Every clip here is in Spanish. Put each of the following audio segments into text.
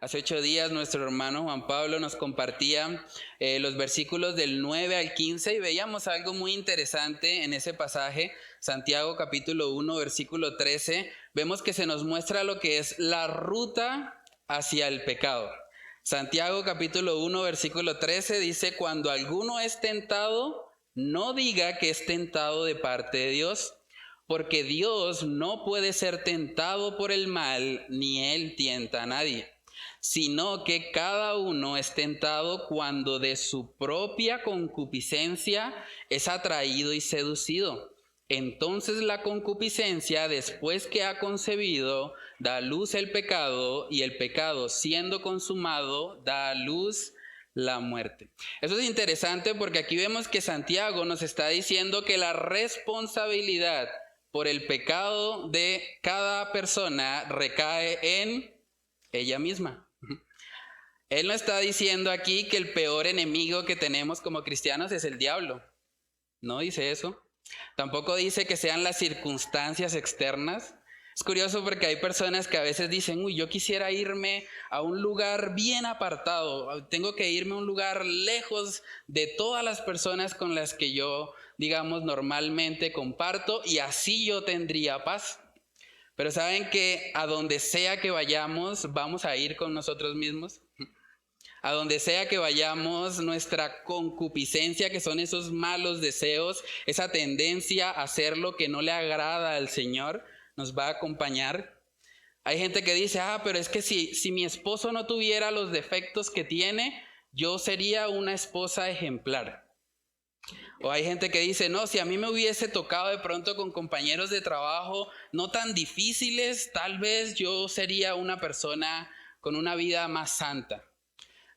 Hace 8 días nuestro hermano Juan Pablo nos compartía los versículos del 9 al 15 y veíamos algo muy interesante en ese pasaje. Santiago capítulo 1 versículo 13, vemos que se nos muestra lo que es la ruta hacia el pecado. Santiago capítulo 1 versículo 13 dice: cuando alguno es tentado, no diga que es tentado de parte de Dios, porque Dios no puede ser tentado por el mal, ni él tienta a nadie, sino que cada uno es tentado cuando de su propia concupiscencia es atraído y seducido. Entonces la concupiscencia, después que ha concebido, da a luz el pecado, y el pecado, siendo consumado, da a luz la muerte. Eso es interesante porque aquí vemos que Santiago nos está diciendo que la responsabilidad por el pecado de cada persona recae en ella misma. Él no está diciendo aquí que el peor enemigo que tenemos como cristianos es el diablo. No dice eso. Tampoco dice que sean las circunstancias externas. Es curioso porque hay personas que a veces dicen: uy, yo quisiera irme a un lugar bien apartado. Tengo que irme a un lugar lejos de todas las personas con las que yo, digamos, normalmente comparto, y así yo tendría paz. Pero ¿saben que a donde sea que vayamos, vamos a ir con nosotros mismos? A donde sea que vayamos, nuestra concupiscencia, que son esos malos deseos, esa tendencia a hacer lo que no le agrada al Señor, nos va a acompañar. Hay gente que dice: pero es que si mi esposo no tuviera los defectos que tiene, yo sería una esposa ejemplar. O hay gente que dice: no, si a mí me hubiese tocado de pronto con compañeros de trabajo no tan difíciles, tal vez yo sería una persona con una vida más santa.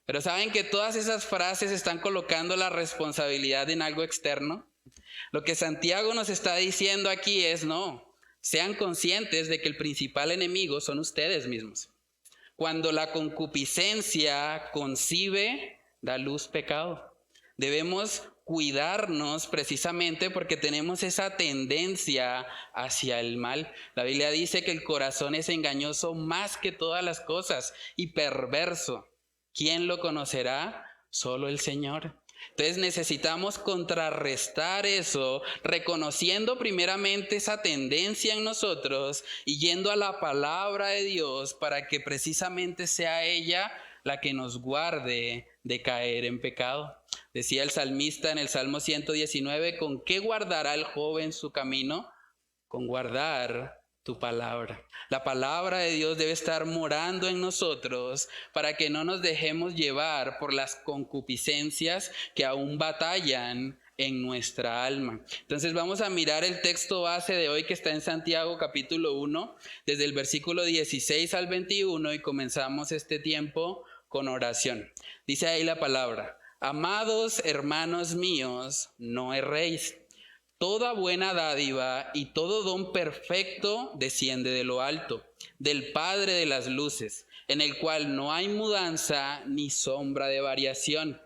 Pero ¿saben que todas esas frases están colocando la responsabilidad en algo externo? Lo que Santiago nos está diciendo aquí es: no, sean conscientes de que el principal enemigo son ustedes mismos. Cuando la concupiscencia concibe, da luz pecado. Debemos cuidarnos precisamente porque tenemos esa tendencia hacia el mal. La Biblia dice que el corazón es engañoso más que todas las cosas y perverso. ¿Quién lo conocerá? Solo el Señor. Entonces necesitamos contrarrestar eso, reconociendo primeramente esa tendencia en nosotros y yendo a la palabra de Dios para que precisamente sea ella la que nos guarde de caer en pecado. Decía el salmista en el Salmo 119: ¿con qué guardará el joven su camino? Con guardar tu palabra. La palabra de Dios debe estar morando en nosotros para que no nos dejemos llevar por las concupiscencias que aún batallan en nuestra alma. Entonces vamos a mirar el texto base de hoy, que está en Santiago capítulo 1, desde el versículo 16 al 21, y comenzamos este tiempo con oración. Dice ahí la palabra: amados hermanos míos, no erréis. Toda buena dádiva y todo don perfecto desciende de lo alto, del Padre de las luces, en el cual no hay mudanza ni sombra de variación.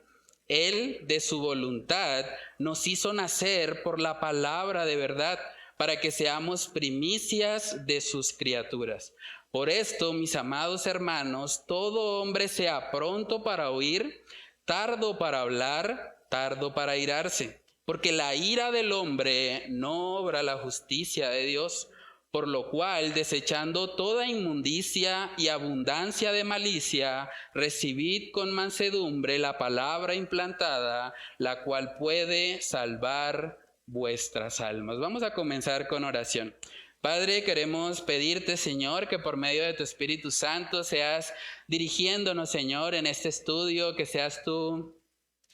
Él, de su voluntad, nos hizo nacer por la palabra de verdad, para que seamos primicias de sus criaturas. Por esto, mis amados hermanos, todo hombre sea pronto para oír, tardo para hablar, tardo para airarse. Porque la ira del hombre no obra la justicia de Dios, por lo cual, desechando toda inmundicia y abundancia de malicia, recibid con mansedumbre la palabra implantada, la cual puede salvar vuestras almas. Vamos a comenzar con oración. Padre, queremos pedirte, Señor, que por medio de tu Espíritu Santo seas dirigiéndonos, Señor, en este estudio, que seas tú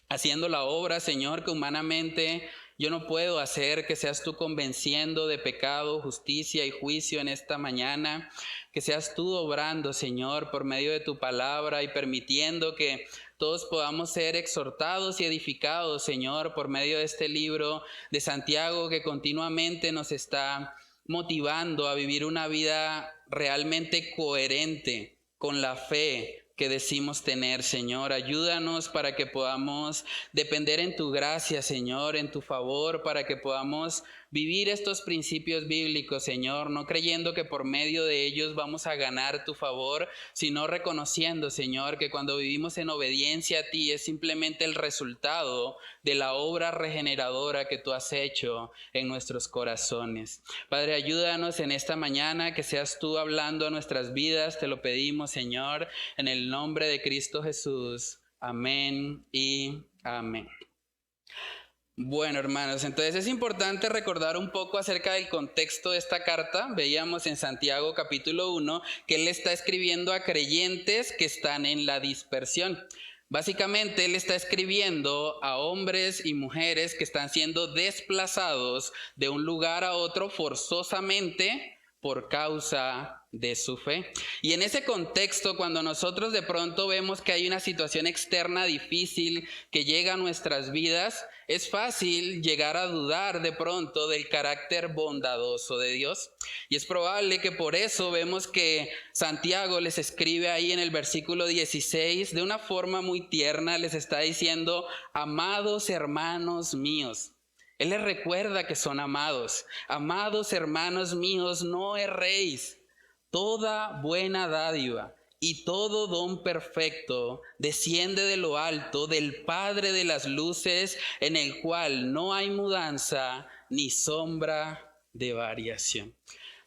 haciendo la obra, Señor, que humanamente yo no puedo hacer, que seas tú convenciendo de pecado, justicia y juicio en esta mañana, que seas tú obrando, Señor, por medio de tu palabra y permitiendo que todos podamos ser exhortados y edificados, Señor, por medio de este libro de Santiago, que continuamente nos está motivando a vivir una vida realmente coherente con la fe que decimos tener, Señor. Ayúdanos para que podamos depender en tu gracia, Señor, en tu favor, para que podamos vivir estos principios bíblicos, Señor, no creyendo que por medio de ellos vamos a ganar tu favor, sino reconociendo, Señor, que cuando vivimos en obediencia a ti es simplemente el resultado de la obra regeneradora que tú has hecho en nuestros corazones. Padre, ayúdanos en esta mañana, que seas tú hablando a nuestras vidas, te lo pedimos, Señor, en el nombre de Cristo Jesús. Amén y amén. Bueno, hermanos, entonces es importante recordar un poco acerca del contexto de esta carta. Veíamos en Santiago capítulo 1 que él está escribiendo a creyentes que están en la dispersión. Básicamente él está escribiendo a hombres y mujeres que están siendo desplazados de un lugar a otro forzosamente por causa de su fe. Y en ese contexto, cuando nosotros de pronto vemos que hay una situación externa difícil que llega a nuestras vidas, es fácil llegar a dudar de pronto del carácter bondadoso de Dios. Y es probable que por eso vemos que Santiago les escribe ahí en el versículo 16 de una forma muy tierna, les está diciendo: amados hermanos míos. Él les recuerda que son amados. Amados hermanos míos, no erréis. Toda buena dádiva y todo don perfecto desciende de lo alto, del Padre de las luces, en el cual no hay mudanza ni sombra de variación.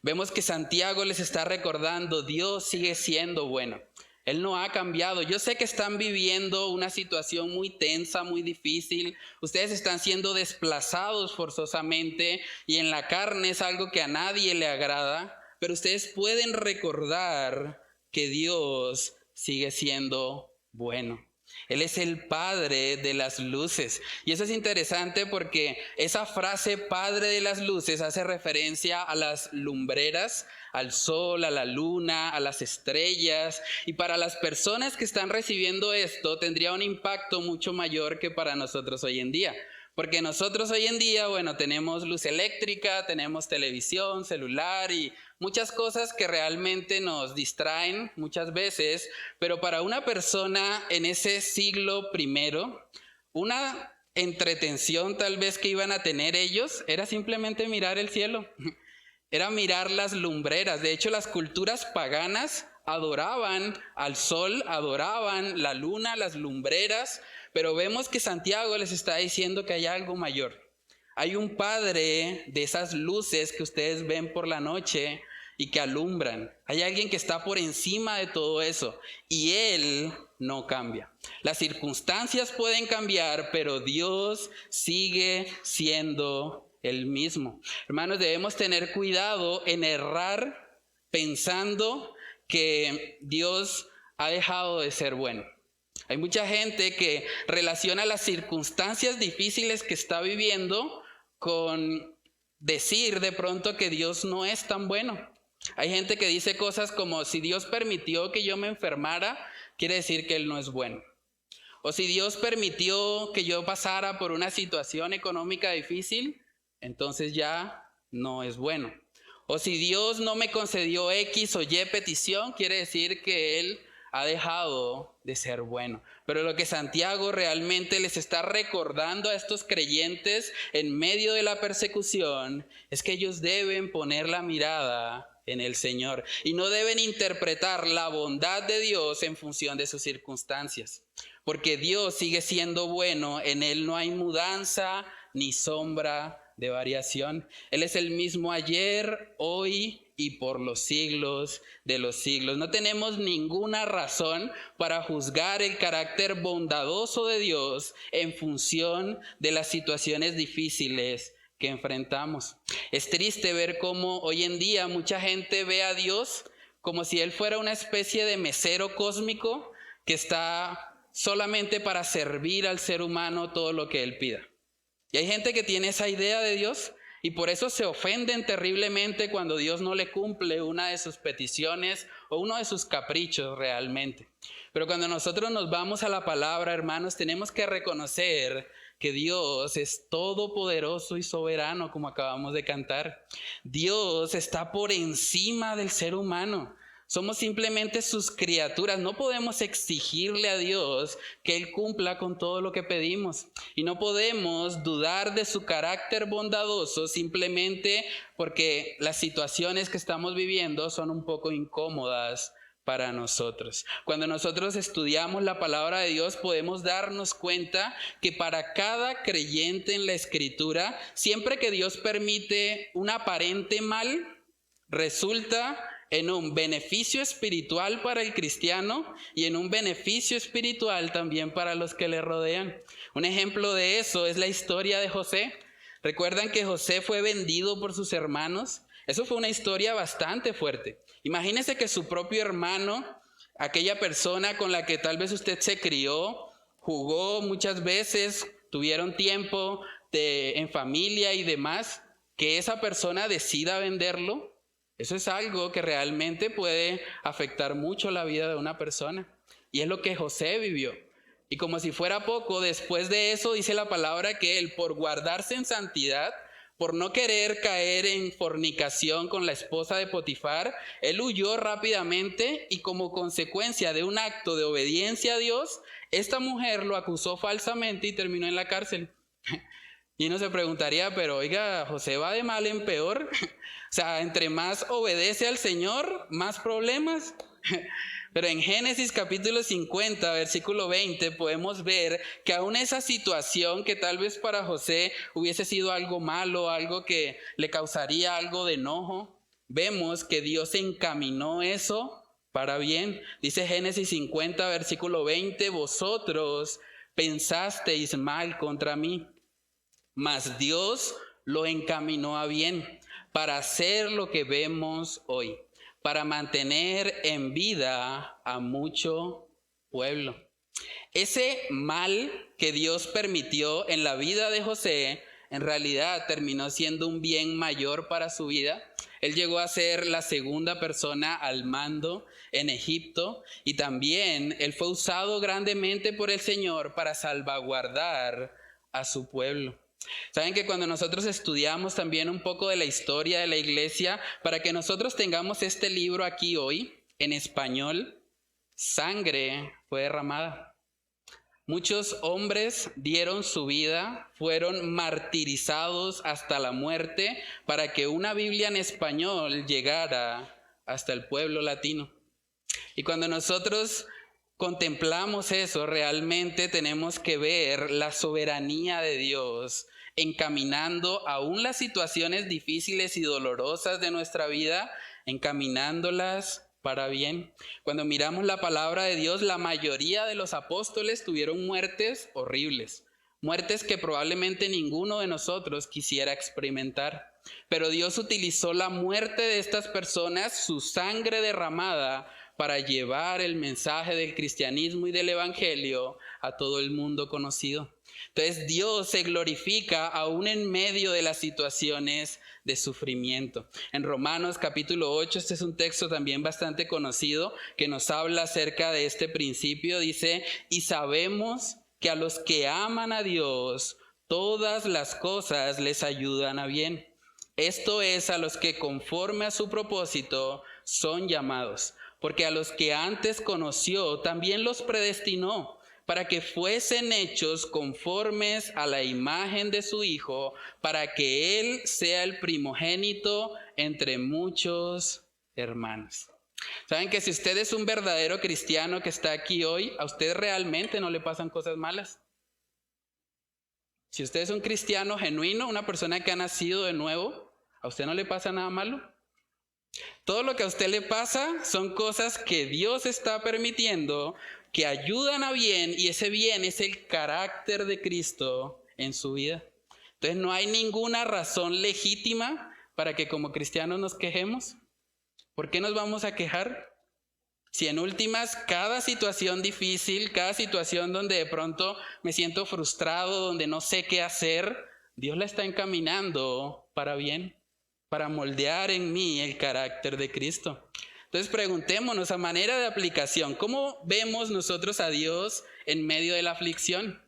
Vemos que Santiago les está recordando: Dios sigue siendo bueno. Él no ha cambiado. Yo sé que están viviendo una situación muy tensa, muy difícil. Ustedes están siendo desplazados forzosamente y en la carne es algo que a nadie le agrada. Pero ustedes pueden recordar que Dios sigue siendo bueno. Él es el Padre de las luces. Y eso es interesante porque esa frase Padre de las luces hace referencia a las lumbreras, al sol, a la luna, a las estrellas. Y para las personas que están recibiendo esto tendría un impacto mucho mayor que para nosotros hoy en día. Porque nosotros hoy en día, tenemos luz eléctrica, tenemos televisión, celular y muchas cosas que realmente nos distraen muchas veces. Pero para una persona en ese siglo primero, una entretención tal vez que iban a tener ellos era simplemente mirar el cielo. Era mirar las lumbreras. De hecho, las culturas paganas adoraban al sol, adoraban la luna, las lumbreras. Pero vemos que Santiago les está diciendo que hay algo mayor. Hay un Padre de esas luces que ustedes ven por la noche y que alumbran. Hay alguien que está por encima de todo eso y Él no cambia. Las circunstancias pueden cambiar, pero Dios sigue siendo el mismo. Hermanos, debemos tener cuidado en errar pensando que Dios ha dejado de ser bueno. Hay mucha gente que relaciona las circunstancias difíciles que está viviendo con decir de pronto que Dios no es tan bueno. Hay gente que dice cosas como: si Dios permitió que yo me enfermara, quiere decir que Él no es bueno. O si Dios permitió que yo pasara por una situación económica difícil, entonces ya no es bueno. O si Dios no me concedió X o Y petición, quiere decir que Él ha dejado de ser bueno. Pero lo que Santiago realmente les está recordando a estos creyentes en medio de la persecución es que ellos deben poner la mirada en el Señor y no deben interpretar la bondad de Dios en función de sus circunstancias. Porque Dios sigue siendo bueno, en Él no hay mudanza ni sombra de variación. Él es el mismo ayer, hoy y por los siglos de los siglos. No tenemos ninguna razón para juzgar el carácter bondadoso de Dios en función de las situaciones difíciles que enfrentamos. Es triste ver cómo hoy en día mucha gente ve a Dios como si Él fuera una especie de mesero cósmico que está solamente para servir al ser humano todo lo que Él pida. Y hay gente que tiene esa idea de Dios y por eso se ofenden terriblemente cuando Dios no le cumple una de sus peticiones o uno de sus caprichos realmente. Pero cuando nosotros nos vamos a la palabra, hermanos, tenemos que reconocer que Dios es todopoderoso y soberano, como acabamos de cantar. Dios está por encima del ser humano. Somos simplemente sus criaturas. No podemos exigirle a Dios que Él cumpla con todo lo que pedimos. Y no podemos dudar de su carácter bondadoso simplemente porque las situaciones que estamos viviendo son un poco incómodas para nosotros. Cuando nosotros estudiamos la palabra de Dios, podemos darnos cuenta que para cada creyente en la Escritura, siempre que Dios permite un aparente mal, resulta en un beneficio espiritual para el cristiano y en un beneficio espiritual también para los que le rodean. Un ejemplo de eso es la historia de José. ¿Recuerdan que José fue vendido por sus hermanos? Eso fue una historia bastante fuerte. Imagínese que su propio hermano, aquella persona con la que tal vez usted se crió, jugó muchas veces, tuvieron tiempo en familia y demás, que esa persona decida venderlo. Eso es algo que realmente puede afectar mucho la vida de una persona. Y es lo que José vivió. Y como si fuera poco, después de eso dice la palabra que él, por guardarse en santidad, por no querer caer en fornicación con la esposa de Potifar, él huyó rápidamente y como consecuencia de un acto de obediencia a Dios, esta mujer lo acusó falsamente y terminó en la cárcel. Y uno se preguntaría, pero oiga, José va de mal en peor. O sea, entre más obedece al Señor, más problemas. Pero en Génesis capítulo 50, versículo 20, podemos ver que aún esa situación que tal vez para José hubiese sido algo malo, algo que le causaría algo de enojo, vemos que Dios encaminó eso para bien. Dice Génesis 50, versículo 20, vosotros pensasteis mal contra mí, mas Dios lo encaminó a bien para hacer lo que vemos hoy, para mantener en vida a mucho pueblo. Ese mal que Dios permitió en la vida de José, en realidad terminó siendo un bien mayor para su vida. Él llegó a ser la segunda persona al mando en Egipto y también él fue usado grandemente por el Señor para salvaguardar a su pueblo. Saben que cuando nosotros estudiamos también un poco de la historia de la iglesia, para que nosotros tengamos este libro aquí hoy, en español, sangre fue derramada. Muchos hombres dieron su vida, fueron martirizados hasta la muerte para que una Biblia en español llegara hasta el pueblo latino. Y cuando nosotros contemplamos eso, realmente tenemos que ver la soberanía de Dios encaminando aún las situaciones difíciles y dolorosas de nuestra vida, encaminándolas para bien. Cuando miramos la palabra de Dios, la mayoría de los apóstoles tuvieron muertes horribles, muertes que probablemente ninguno de nosotros quisiera experimentar. Pero Dios utilizó la muerte de estas personas, su sangre derramada, para llevar el mensaje del cristianismo y del evangelio a todo el mundo conocido. Entonces Dios se glorifica aún en medio de las situaciones de sufrimiento. En Romanos capítulo 8, este es un texto también bastante conocido que nos habla acerca de este principio. Dice, y sabemos que a los que aman a Dios, todas las cosas les ayudan a bien. Esto es a los que conforme a su propósito son llamados. Porque a los que antes conoció, también los predestinó para que fuesen hechos conformes a la imagen de su Hijo, para que Él sea el primogénito entre muchos hermanos. ¿Saben que si usted es un verdadero cristiano que está aquí hoy, a usted realmente no le pasan cosas malas? Si usted es un cristiano genuino, una persona que ha nacido de nuevo, ¿a usted no le pasa nada malo? Todo lo que a usted le pasa son cosas que Dios está permitiendo, que ayudan a bien, y ese bien es el carácter de Cristo en su vida. Entonces no hay ninguna razón legítima para que como cristianos nos quejemos. ¿Por qué nos vamos a quejar? Si en últimas cada situación difícil, cada situación donde de pronto me siento frustrado, donde no sé qué hacer, Dios la está encaminando para bien, para moldear en mí el carácter de Cristo. Entonces preguntémonos a manera de aplicación, ¿cómo vemos nosotros a Dios en medio de la aflicción?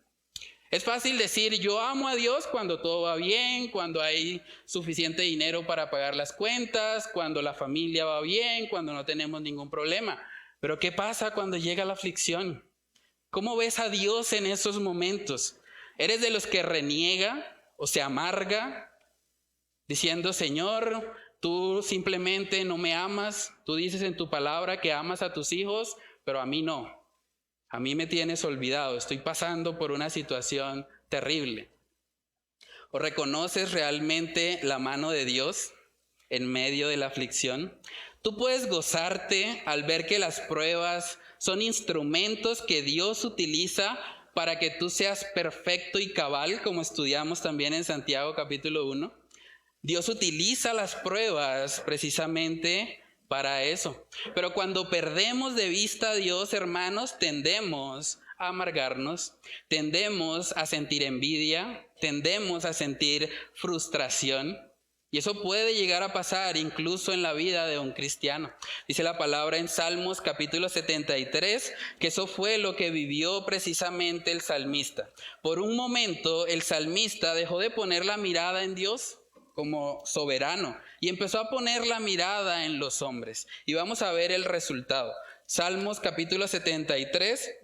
Es fácil decir yo amo a Dios cuando todo va bien, cuando hay suficiente dinero para pagar las cuentas, cuando la familia va bien, cuando no tenemos ningún problema. Pero ¿qué pasa cuando llega la aflicción? ¿Cómo ves a Dios en esos momentos? ¿Eres de los que reniega o se amarga diciendo, Señor, tú simplemente no me amas? Tú dices en tu palabra que amas a tus hijos, pero a mí no. A mí me tienes olvidado, estoy pasando por una situación terrible. ¿O reconoces realmente la mano de Dios en medio de la aflicción? Tú puedes gozarte al ver que las pruebas son instrumentos que Dios utiliza para que tú seas perfecto y cabal, como estudiamos también en Santiago capítulo 1. Dios utiliza las pruebas precisamente para eso. Pero cuando perdemos de vista a Dios, hermanos, tendemos a amargarnos, tendemos a sentir envidia, tendemos a sentir frustración. Y eso puede llegar a pasar incluso en la vida de un cristiano. Dice la palabra en Salmos capítulo 73 que eso fue lo que vivió precisamente el salmista. Por un momento el salmista dejó de poner la mirada en Dios como soberano y empezó a poner la mirada en los hombres. Y vamos a ver el resultado. Salmos capítulo 73,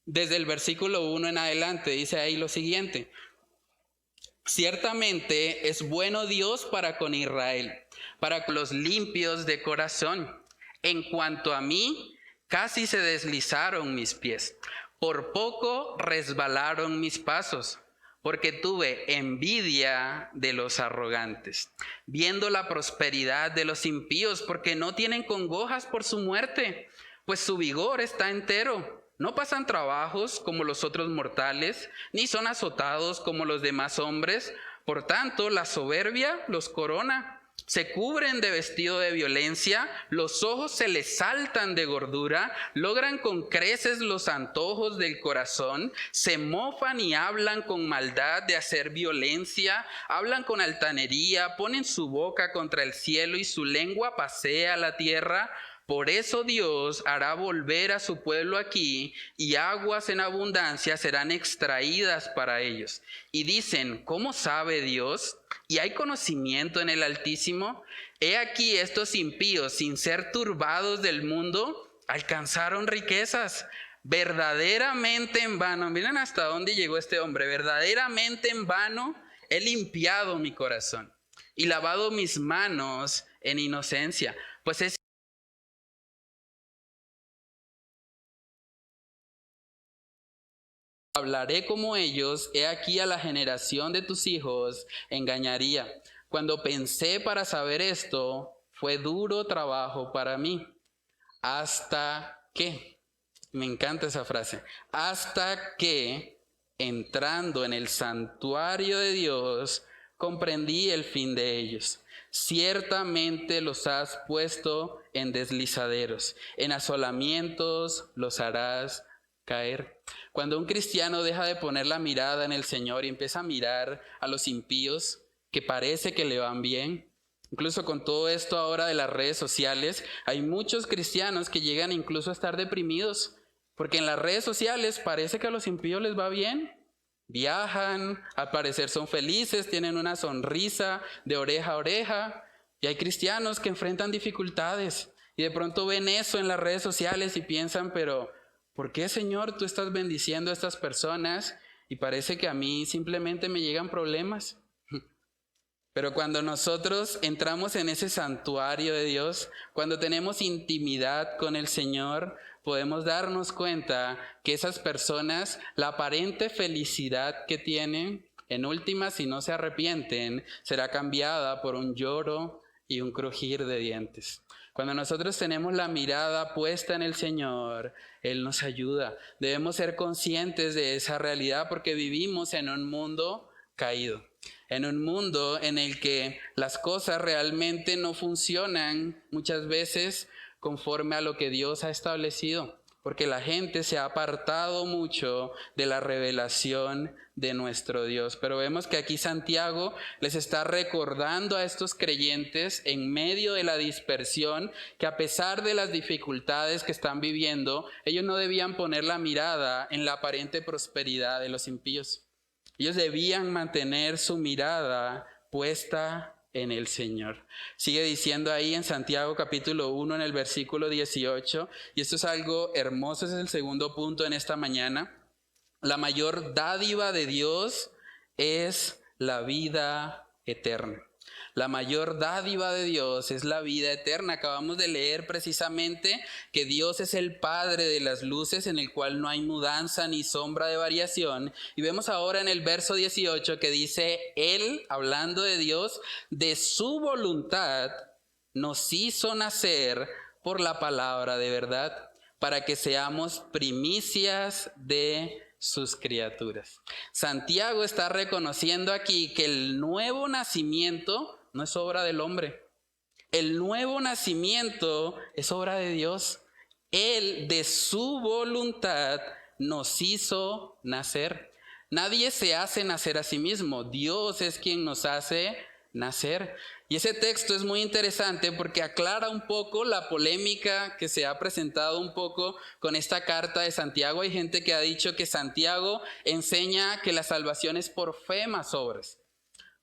desde el versículo 1 en adelante, dice ahí lo siguiente. Ciertamente es bueno Dios para con Israel, para con los limpios de corazón. En cuanto a mí, casi se deslizaron mis pies. Por poco resbalaron mis pasos. Porque tuve envidia de los arrogantes, viendo la prosperidad de los impíos, porque no tienen congojas por su muerte, pues su vigor está entero. No pasan trabajos como los otros mortales, ni son azotados como los demás hombres. Por tanto, la soberbia los corona. Se cubren de vestido de violencia, los ojos se les saltan de gordura, logran con creces los antojos del corazón, se mofan y hablan con maldad de hacer violencia, hablan con altanería, ponen su boca contra el cielo y su lengua pasea la tierra. Por eso Dios hará volver a su pueblo aquí, y aguas en abundancia serán extraídas para ellos. Y dicen, ¿cómo sabe Dios? ¿Y hay conocimiento en el Altísimo? He aquí estos impíos, sin ser turbados del mundo, alcanzaron riquezas. Verdaderamente en vano, miren hasta dónde llegó este hombre, verdaderamente en vano he limpiado mi corazón y lavado mis manos en inocencia, pues es hablaré como ellos, he aquí a la generación de tus hijos engañaría. Cuando pensé para saber esto, fue duro trabajo para mí. Hasta que, me encanta esa frase, hasta que, entrando en el santuario de Dios, comprendí el fin de ellos. Ciertamente los has puesto en deslizaderos, en asolamientos los harás caer. Cuando un cristiano deja de poner la mirada en el Señor y empieza a mirar a los impíos que parece que le van bien, incluso con todo esto ahora de las redes sociales, hay muchos cristianos que llegan incluso a estar deprimidos, porque en las redes sociales parece que a los impíos les va bien. Viajan, al parecer son felices, tienen una sonrisa de oreja a oreja, y hay cristianos que enfrentan dificultades y de pronto ven eso en las redes sociales y piensan, pero ¿por qué, Señor, tú estás bendiciendo a estas personas y parece que a mí simplemente me llegan problemas? Pero cuando nosotros entramos en ese santuario de Dios, cuando tenemos intimidad con el Señor, podemos darnos cuenta que esas personas, la aparente felicidad que tienen, en última, si no se arrepienten, será cambiada por un lloro y un crujir de dientes. Cuando nosotros tenemos la mirada puesta en el Señor, Él nos ayuda. Debemos ser conscientes de esa realidad porque vivimos en un mundo caído, en un mundo en el que las cosas realmente no funcionan muchas veces conforme a lo que Dios ha establecido. porque la gente se ha apartado mucho de la revelación de nuestro Dios. Pero vemos que aquí Santiago les está recordando a estos creyentes en medio de la dispersión que a pesar de las dificultades que están viviendo, ellos no debían poner la mirada en la aparente prosperidad de los impíos. Ellos debían mantener su mirada puesta en el Señor. Sigue diciendo ahí en Santiago capítulo 1 en el versículo 18, y esto es algo hermoso, ese es el segundo punto en esta mañana. La mayor dádiva de Dios es la vida eterna. La mayor dádiva de Dios es la vida eterna. Acabamos de leer precisamente que Dios es el Padre de las luces, en el cual no hay mudanza ni sombra de variación. Y vemos ahora en el verso 18 que dice, Él, hablando de Dios, de su voluntad nos hizo nacer por la palabra de verdad, para que seamos primicias de sus criaturas. Santiago está reconociendo aquí que el nuevo nacimiento no es obra del hombre. El nuevo nacimiento es obra de Dios. Él de su voluntad nos hizo nacer. Nadie se hace nacer a sí mismo. Dios es quien nos hace nacer. Y ese texto es muy interesante porque aclara un poco la polémica que se ha presentado un poco con esta carta de Santiago. Hay gente que ha dicho que Santiago enseña que la salvación es por fe más obras.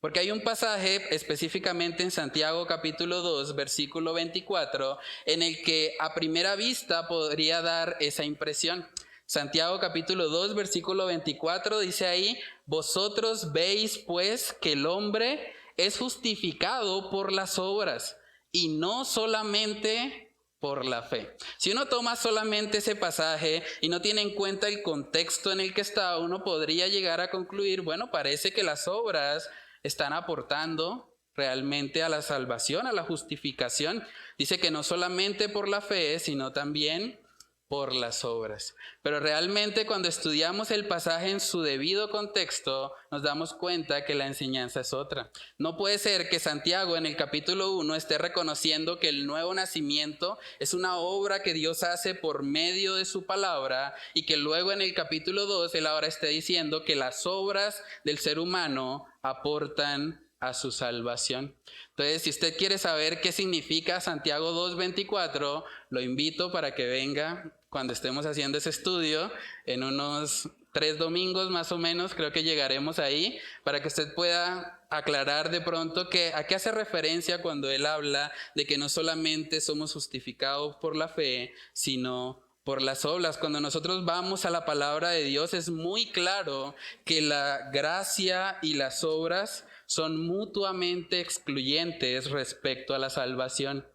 Porque hay un pasaje específicamente en Santiago capítulo 2, versículo 24, en el que a primera vista podría dar esa impresión. Santiago capítulo 2, versículo 24 dice ahí, vosotros veis pues que el hombre es justificado por las obras y no solamente por la fe. Si uno toma solamente ese pasaje y no tiene en cuenta el contexto en el que está, uno podría llegar a concluir, bueno, parece que las obras están aportando realmente a la salvación, a la justificación. Dice que no solamente por la fe, sino también por las obras. Pero realmente cuando estudiamos el pasaje en su debido contexto, nos damos cuenta que la enseñanza es otra. No puede ser que Santiago en el capítulo 1 esté reconociendo que el nuevo nacimiento es una obra que Dios hace por medio de su palabra y que luego en el capítulo 2 él ahora esté diciendo que las obras del ser humano aportan a su salvación. Entonces, si usted quiere saber qué significa Santiago 2:24, lo invito para que venga cuando estemos haciendo ese estudio en unos 3 domingos más o menos, creo que llegaremos ahí, para que usted pueda aclarar de pronto a qué hace referencia cuando él habla de que no solamente somos justificados por la fe, sino por las obras. Cuando nosotros vamos a la palabra de Dios es muy claro que la gracia y las obras son mutuamente excluyentes respecto a la salvación.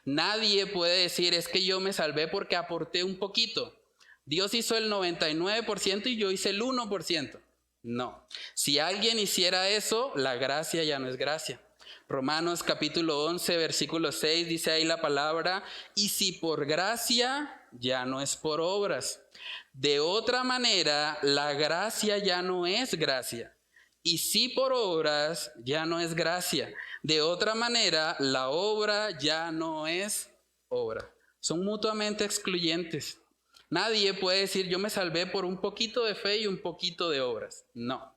Nadie puede decir, es que yo me salvé porque aporté un poquito. Dios hizo el 99% y yo hice el 1%. No. Si alguien hiciera eso, la gracia ya no es gracia. Romanos capítulo 11, versículo 6, dice ahí la palabra, y si por gracia, ya no es por obras. De otra manera, la gracia ya no es gracia. Y si por obras, ya no es gracia. De otra manera, la obra ya no es obra. Son mutuamente excluyentes. Nadie puede decir, yo me salvé por un poquito de fe y un poquito de obras. No.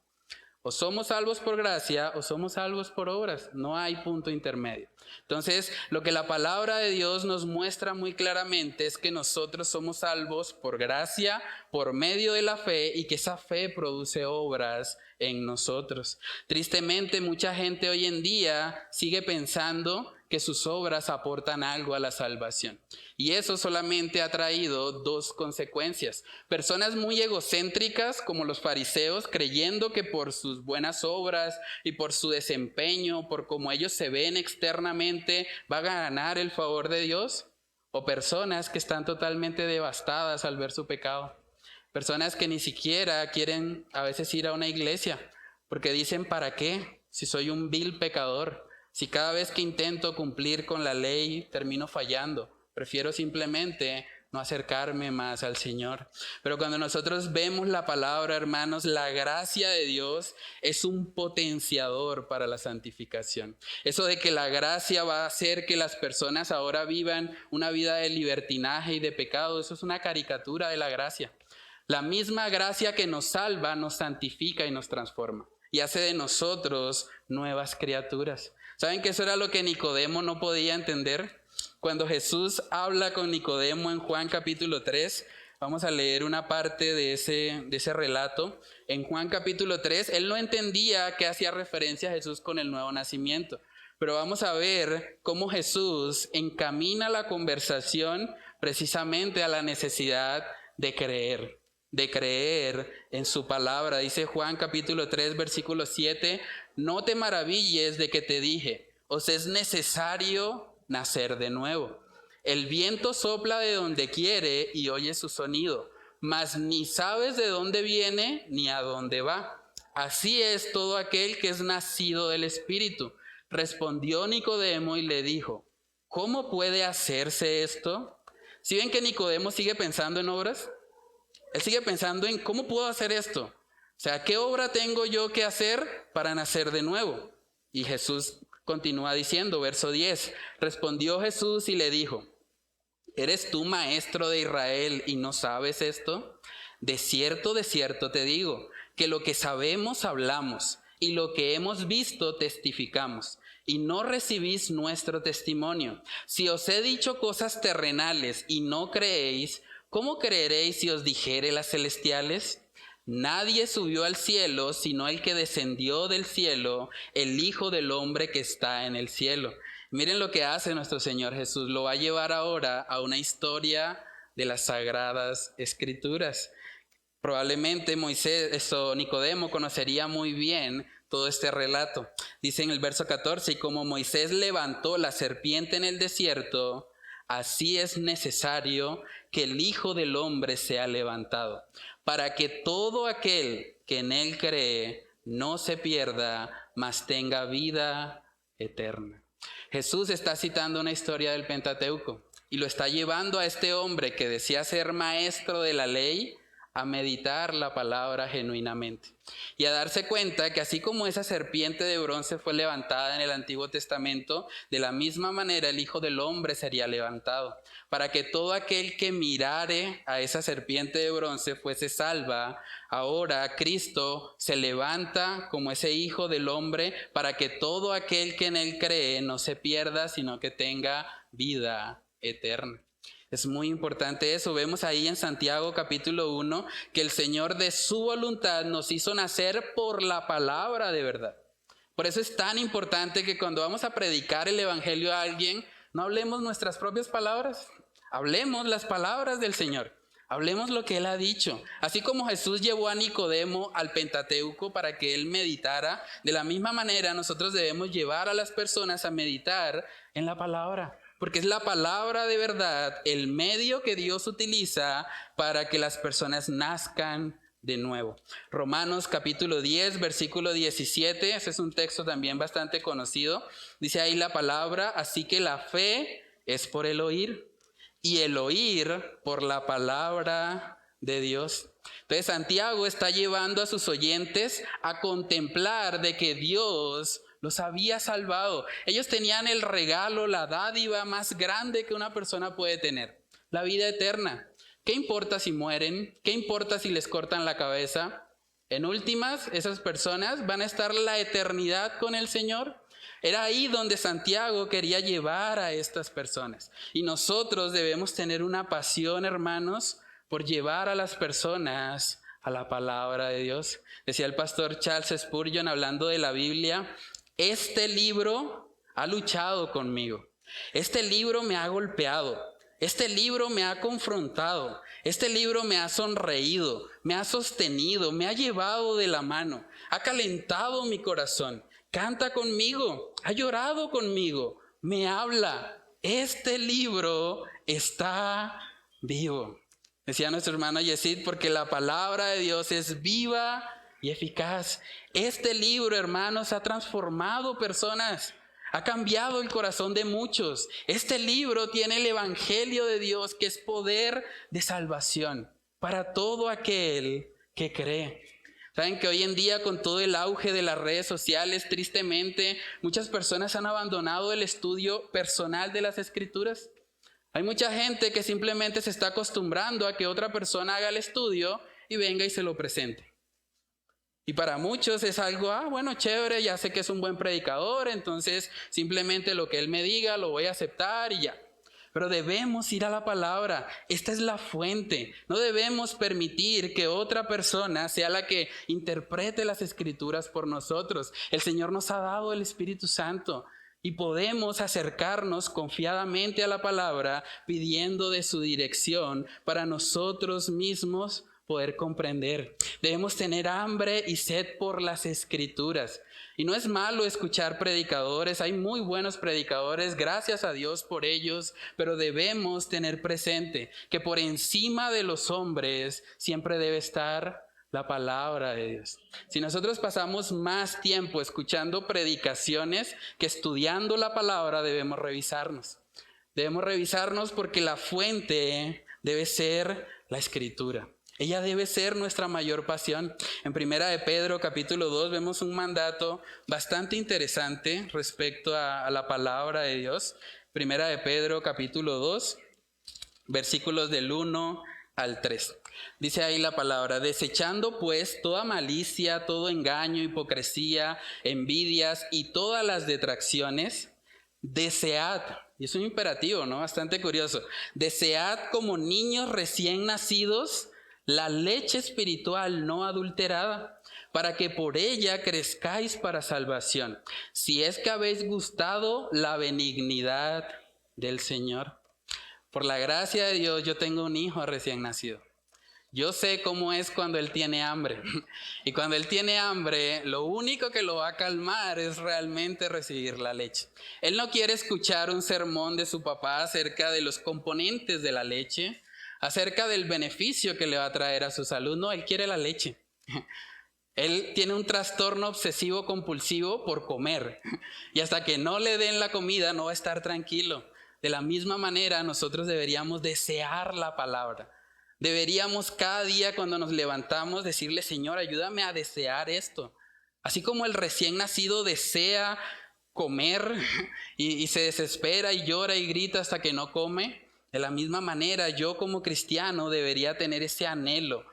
O somos salvos por gracia o somos salvos por obras. No hay punto intermedio. Entonces, lo que la palabra de Dios nos muestra muy claramente es que nosotros somos salvos por gracia, por medio de la fe, y que esa fe produce obras en nosotros. Tristemente, mucha gente hoy en día sigue pensando que sus obras aportan algo a la salvación. Y eso solamente ha traído dos consecuencias. Personas muy egocéntricas como los fariseos, creyendo que por sus buenas obras y por su desempeño, por cómo ellos se ven externamente, van a ganar el favor de Dios. O personas que están totalmente devastadas al ver su pecado. Personas que ni siquiera quieren a veces ir a una iglesia, porque dicen, ¿para qué? Si soy un vil pecador. Si cada vez que intento cumplir con la ley termino fallando, prefiero simplemente no acercarme más al Señor. Pero cuando nosotros vemos la palabra, hermanos, la gracia de Dios es un potenciador para la santificación. Eso de que la gracia va a hacer que las personas ahora vivan una vida de libertinaje y de pecado, eso es una caricatura de la gracia. La misma gracia que nos salva, nos santifica y nos transforma y hace de nosotros nuevas criaturas. ¿Saben que eso era lo que Nicodemo no podía entender? Cuando Jesús habla con Nicodemo en Juan capítulo 3, vamos a leer una parte de ese relato. En Juan capítulo 3, él no entendía que hacía referencia a Jesús con el nuevo nacimiento. Pero vamos a ver cómo Jesús encamina la conversación precisamente a la necesidad de creer en su palabra. Dice Juan capítulo 3, versículo 7, no te maravilles de que te dije, os es necesario nacer de nuevo. El viento sopla de donde quiere y oye su sonido, mas ni sabes de dónde viene ni a dónde va. Así es todo aquel que es nacido del Espíritu. Respondió Nicodemo y le dijo, ¿cómo puede hacerse esto? ¿Sí ven que Nicodemo sigue pensando en obras? Él sigue pensando en ¿cómo puedo hacer esto? O sea, ¿qué obra tengo yo que hacer para nacer de nuevo? Y Jesús continúa diciendo, verso 10, respondió Jesús y le dijo, ¿eres tú maestro de Israel y no sabes esto? De cierto te digo, que lo que sabemos hablamos y lo que hemos visto testificamos, y no recibís nuestro testimonio. Si os he dicho cosas terrenales y no creéis, ¿cómo creeréis si os dijere las celestiales? Nadie subió al cielo sino el que descendió del cielo, el Hijo del Hombre que está en el cielo. Miren lo que hace nuestro Señor Jesús. Lo va a llevar ahora a una historia de las Sagradas Escrituras. Probablemente Nicodemo conocería muy bien todo este relato. Dice en el verso 14, y como Moisés levantó la serpiente en el desierto, así es necesario que el Hijo del Hombre sea levantado, para que todo aquel que en él cree no se pierda, mas tenga vida eterna. Jesús está citando una historia del Pentateuco y lo está llevando a este hombre que decía ser maestro de la ley a meditar la palabra genuinamente y a darse cuenta que así como esa serpiente de bronce fue levantada en el Antiguo Testamento, de la misma manera el Hijo del Hombre sería levantado, para que todo aquel que mirare a esa serpiente de bronce fuese salva. Ahora Cristo se levanta como ese Hijo del Hombre para que todo aquel que en él cree no se pierda, sino que tenga vida eterna. Es muy importante eso. Vemos ahí en Santiago capítulo 1 que el Señor de su voluntad nos hizo nacer por la palabra de verdad. Por eso es tan importante que cuando vamos a predicar el evangelio a alguien, no hablemos nuestras propias palabras, hablemos las palabras del Señor. Hablemos lo que Él ha dicho. Así como Jesús llevó a Nicodemo al Pentateuco para que él meditara, de la misma manera nosotros debemos llevar a las personas a meditar en la palabra. Porque es la palabra de verdad, el medio que Dios utiliza para que las personas nazcan de nuevo. Romanos capítulo 10, versículo 17, ese es un texto también bastante conocido. Dice ahí la palabra, así que la fe es por el oír y el oír por la palabra de Dios. Entonces Santiago está llevando a sus oyentes a contemplar de que Dios los había salvado. Ellos tenían el regalo, la dádiva más grande que una persona puede tener, la vida eterna. ¿Qué importa si mueren? ¿Qué importa si les cortan la cabeza? En últimas, esas personas van a estar la eternidad con el Señor. Era ahí donde Santiago quería llevar a estas personas. Y nosotros debemos tener una pasión, hermanos, por llevar a las personas a la palabra de Dios. Decía el pastor Charles Spurgeon hablando de la Biblia, este libro ha luchado conmigo, este libro me ha golpeado, este libro me ha confrontado, este libro me ha sonreído, me ha sostenido, me ha llevado de la mano, ha calentado mi corazón, canta conmigo, ha llorado conmigo, me habla. Este libro está vivo. Decía nuestro hermano Yesid, porque la palabra de Dios es viva y eficaz. Este libro, hermanos, ha transformado personas. Ha cambiado el corazón de muchos. Este libro tiene el evangelio de Dios, que es poder de salvación para todo aquel que cree. Saben que hoy en día, con todo el auge de las redes sociales, tristemente, muchas personas han abandonado el estudio personal de las Escrituras. Hay mucha gente que simplemente se está acostumbrando a que otra persona haga el estudio y venga y se lo presente. Y para muchos es algo, bueno, chévere, ya sé que es un buen predicador, entonces simplemente lo que él me diga lo voy a aceptar y ya. Pero debemos ir a la palabra. Esta es la fuente. No debemos permitir que otra persona sea la que interprete las Escrituras por nosotros. El Señor nos ha dado el Espíritu Santo y podemos acercarnos confiadamente a la palabra pidiendo de su dirección para nosotros mismos poder comprender. Debemos tener hambre y sed por las Escrituras. Y no es malo escuchar predicadores, hay muy buenos predicadores, gracias a Dios por ellos, pero debemos tener presente que por encima de los hombres siempre debe estar la palabra de Dios. Si nosotros pasamos más tiempo escuchando predicaciones que estudiando la palabra, debemos revisarnos. Debemos revisarnos porque la fuente debe ser la Escritura. Ella debe ser nuestra mayor pasión. En 1 de Pedro capítulo 2 vemos un mandato bastante interesante respecto a la palabra de Dios. 1 de Pedro capítulo 2, versículos del 1 al 3. Dice ahí la palabra: desechando pues toda malicia, todo engaño, hipocresía, envidias y todas las detracciones, desead, y es un imperativo, ¿no? Bastante curioso. Desead como niños recién nacidos la leche espiritual no adulterada, para que por ella crezcáis para salvación, si es que habéis gustado la benignidad del Señor. Por la gracia de Dios, yo tengo un hijo recién nacido. Yo sé cómo es cuando él tiene hambre. Y cuando él tiene hambre, lo único que lo va a calmar es realmente recibir la leche. Él no quiere escuchar un sermón de su papá acerca de los componentes de la leche, acerca del beneficio que le va a traer a su salud. No, él quiere la leche. Él tiene un trastorno obsesivo compulsivo por comer. Y hasta que no le den la comida no va a estar tranquilo. De la misma manera, nosotros deberíamos desear la palabra. Deberíamos cada día cuando nos levantamos decirle: Señor, ayúdame a desear esto. Así como el recién nacido desea comer y se desespera y llora y grita hasta que no come, de la misma manera yo como cristiano debería tener ese anhelo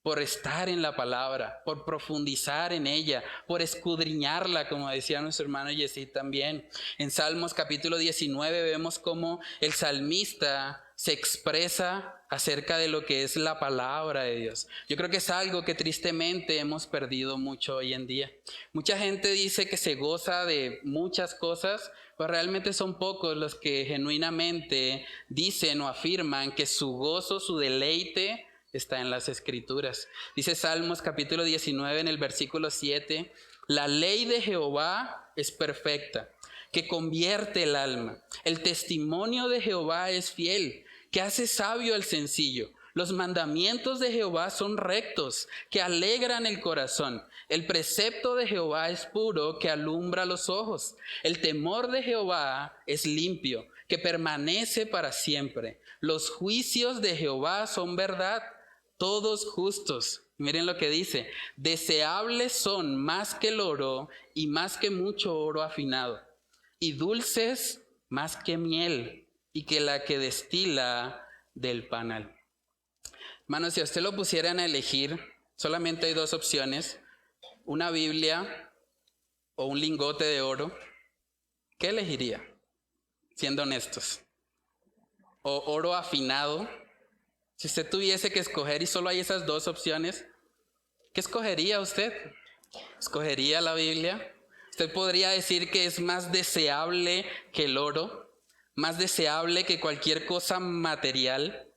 por estar en la palabra, por profundizar en ella, por escudriñarla, como decía nuestro hermano Yesid también. En Salmos capítulo 19 vemos cómo el salmista se expresa acerca de lo que es la palabra de Dios. Yo creo que es algo que tristemente hemos perdido mucho hoy en día. Mucha gente dice que se goza de muchas cosas, pero realmente son pocos los que genuinamente dicen o afirman que su gozo, su deleite está en las Escrituras. Dice Salmos capítulo 19 en el versículo 7: la ley de Jehová es perfecta, que convierte el alma. El testimonio de Jehová es fiel, que hace sabio al sencillo. Los mandamientos de Jehová son rectos, que alegran el corazón. El precepto de Jehová es puro, que alumbra los ojos. El temor de Jehová es limpio, que permanece para siempre. Los juicios de Jehová son verdad, todos justos. Miren lo que dice: deseables son más que el oro y más que mucho oro afinado, y dulces más que miel y que la que destila del panal. Hermanos, si a usted lo pusieran a elegir, solamente hay dos opciones: una Biblia o un lingote de oro. ¿Qué elegiría? Siendo honestos. ¿O oro afinado? Si usted tuviese que escoger y solo hay esas dos opciones, ¿qué escogería usted? ¿Escogería la Biblia? Usted podría decir que es más deseable que el oro, más deseable que cualquier cosa material.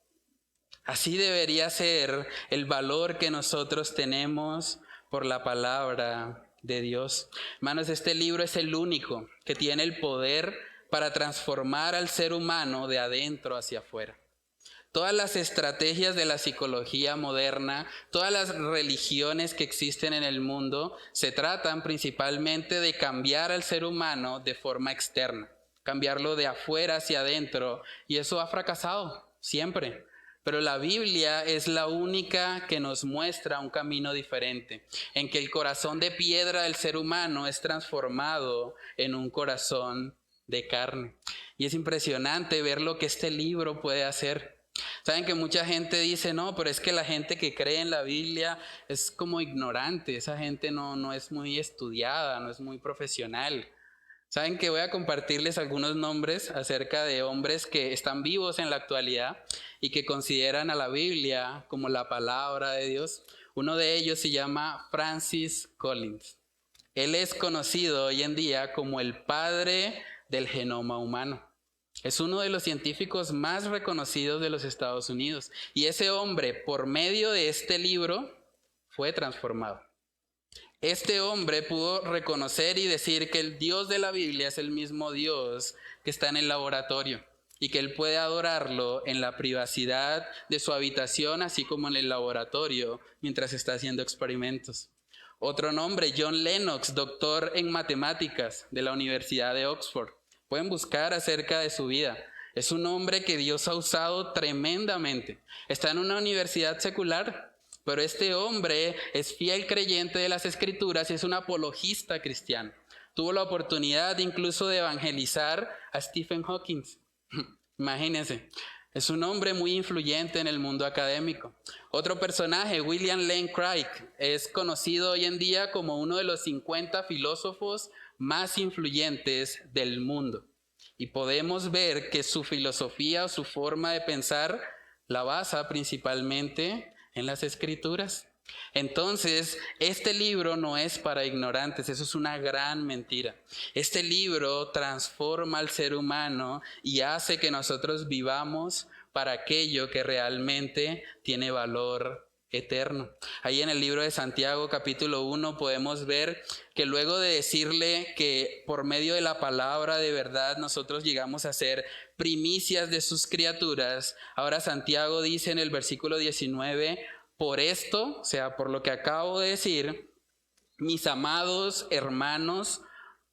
Así debería ser el valor que nosotros tenemos por la palabra de Dios. Hermanos, este libro es el único que tiene el poder para transformar al ser humano de adentro hacia afuera. Todas las estrategias de la psicología moderna, todas las religiones que existen en el mundo, se tratan principalmente de cambiar al ser humano de forma externa, cambiarlo de afuera hacia adentro, y eso ha fracasado siempre. Pero la Biblia es la única que nos muestra un camino diferente, en que el corazón de piedra del ser humano es transformado en un corazón de carne. Y es impresionante ver lo que este libro puede hacer. Saben que mucha gente dice, no, pero es que la gente que cree en la Biblia es como ignorante, esa gente no es muy estudiada, no es muy profesional. Saben que voy a compartirles algunos nombres acerca de hombres que están vivos en la actualidad y que consideran a la Biblia como la palabra de Dios. Uno de ellos se llama Francis Collins. Él es conocido hoy en día como el padre del genoma humano. Es uno de los científicos más reconocidos de los Estados Unidos. Y ese hombre, por medio de este libro, fue transformado. Este hombre pudo reconocer y decir que el Dios de la Biblia es el mismo Dios que está en el laboratorio y que él puede adorarlo en la privacidad de su habitación, así como en el laboratorio, mientras está haciendo experimentos. Otro nombre, John Lennox, doctor en matemáticas de la Universidad de Oxford. Pueden buscar acerca de su vida. Es un hombre que Dios ha usado tremendamente. Está en una universidad secular, pero este hombre es fiel creyente de las Escrituras y es un apologista cristiano. Tuvo la oportunidad incluso de evangelizar a Stephen Hawking. Imagínense. Es un hombre muy influyente en el mundo académico. Otro personaje, William Lane Craig, es conocido hoy en día como uno de los 50 filósofos más influyentes del mundo. Y podemos ver que su filosofía o su forma de pensar la basa principalmente en las Escrituras. Entonces, este libro no es para ignorantes, eso es una gran mentira. Este libro transforma al ser humano y hace que nosotros vivamos para aquello que realmente tiene valor eterno. Ahí en el libro de Santiago, capítulo 1, podemos ver que luego de decirle que por medio de la palabra de verdad nosotros llegamos a ser primicias de sus criaturas, ahora Santiago dice en el versículo 19, por esto, o sea, por lo que acabo de decir, mis amados hermanos,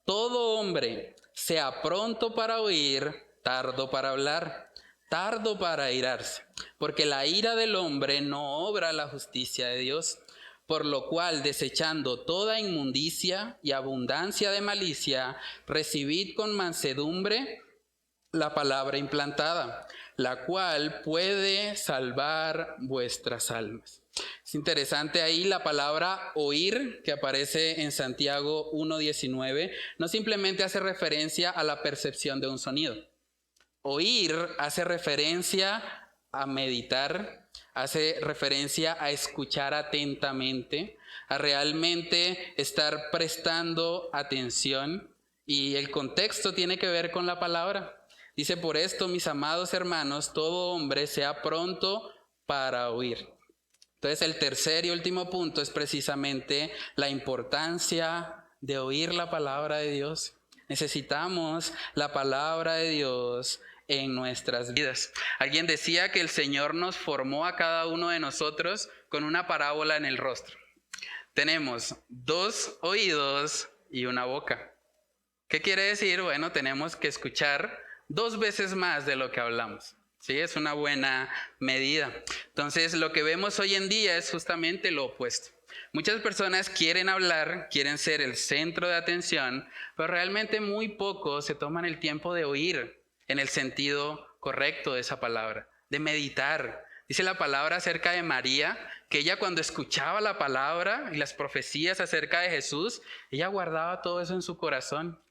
todo hombre sea pronto para oír, tardo para hablar, tardo para airarse, porque la ira del hombre no obra la justicia de Dios. Por lo cual, desechando toda inmundicia y abundancia de malicia, recibid con mansedumbre la palabra implantada, la cual puede salvar vuestras almas. Es interesante ahí la palabra oír que aparece en Santiago 1:19, no simplemente hace referencia a la percepción de un sonido. Oír hace referencia a meditar, hace referencia a escuchar atentamente, a realmente estar prestando atención, y el contexto tiene que ver con la palabra. Dice, por esto, mis amados hermanos, todo hombre sea pronto para oír. Entonces, el tercer y último punto es precisamente la importancia de oír la palabra de Dios. Necesitamos la palabra de Dios en nuestras vidas. Alguien decía que el Señor nos formó a cada uno de nosotros con una parábola en el rostro. Tenemos 2 oídos y una boca. ¿Qué quiere decir? Bueno, tenemos que escuchar 2 veces más de lo que hablamos. Sí, es una buena medida. Entonces, lo que vemos hoy en día es justamente lo opuesto. Muchas personas quieren hablar, quieren ser el centro de atención, pero realmente muy pocos se toman el tiempo de oír en el sentido correcto de esa palabra, de meditar. Dice la palabra acerca de María, que ella cuando escuchaba la palabra y las profecías acerca de Jesús, ella guardaba todo eso en su corazón.